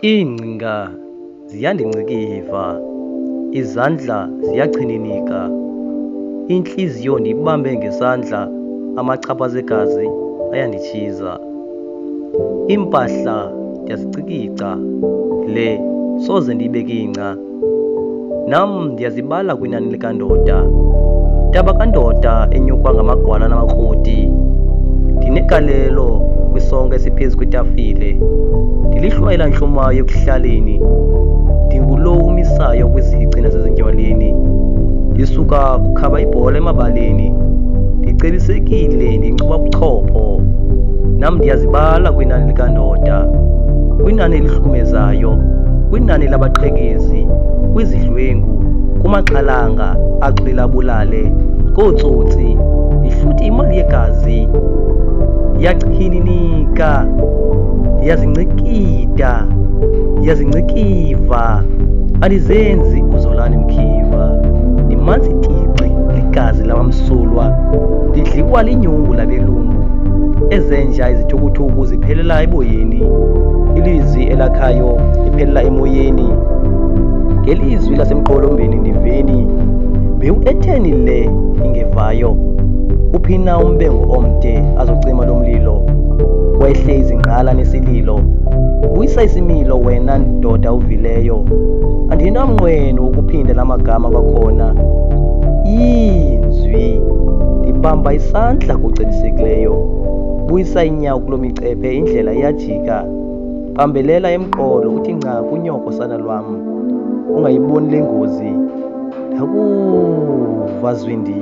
Iingcinga ziyandincikiva, izandla ziyachininika, intliziyo ndiyibambe ngesandla, amachaphaza egazi ayanditshiza. Iimpahla ndiyazicikica, le soze ndiyibeke ingca. Nam ndiyazibala kwinani likandoda, taba kandoda enyukwa ngamagwala namakroti. Ndinegalelo kwisonka esiphezu kwetafile, ndilihlwayela ntlumayo ekuhlaleni, ndingulo umisayo kwizici nasezindywaleni. Ndisuka kukhaba ibhola emabaleni, ndicelisekile ndincuba buchopho. Nam ndiyazibala kwinani likandoda, kwinani elihlukumezayo, kwinani labaqhekezi, kwizidlwengu, kumaxhalanga axhwila abulale, kootsotsi. Ndihluthi imali yegazi, ndiyachininika, ndiyazincikida, ndiyazincikiva, andizenzi uzolani mkhiva. Ndimanzi tici ligazi lamamsulwa, ndidliwa linyungu labelungu. Ezenja izithukuthuku ziphelela eboyeni, ilizwi elakhayo liphelela emoyeni. Ngelizwi lasemqolombeni ndiveni, mbewu etheni le ingevayo. Uphina umbengo omde azocima lo mlilo, wehle izingqala nesililo. Buyisa isimilo wena ndoda uvileyo, andinamnqweno wokuphinda la magama kwakhona. Yinzwi ndibamba isandla kucebisekileyo, buyisa inyawo kulo micephe, indlela iyajika. Bambelela emqolo uthi nca kunyoko sana lwam, ungayiboni le ngozi, ndakuva zwindi.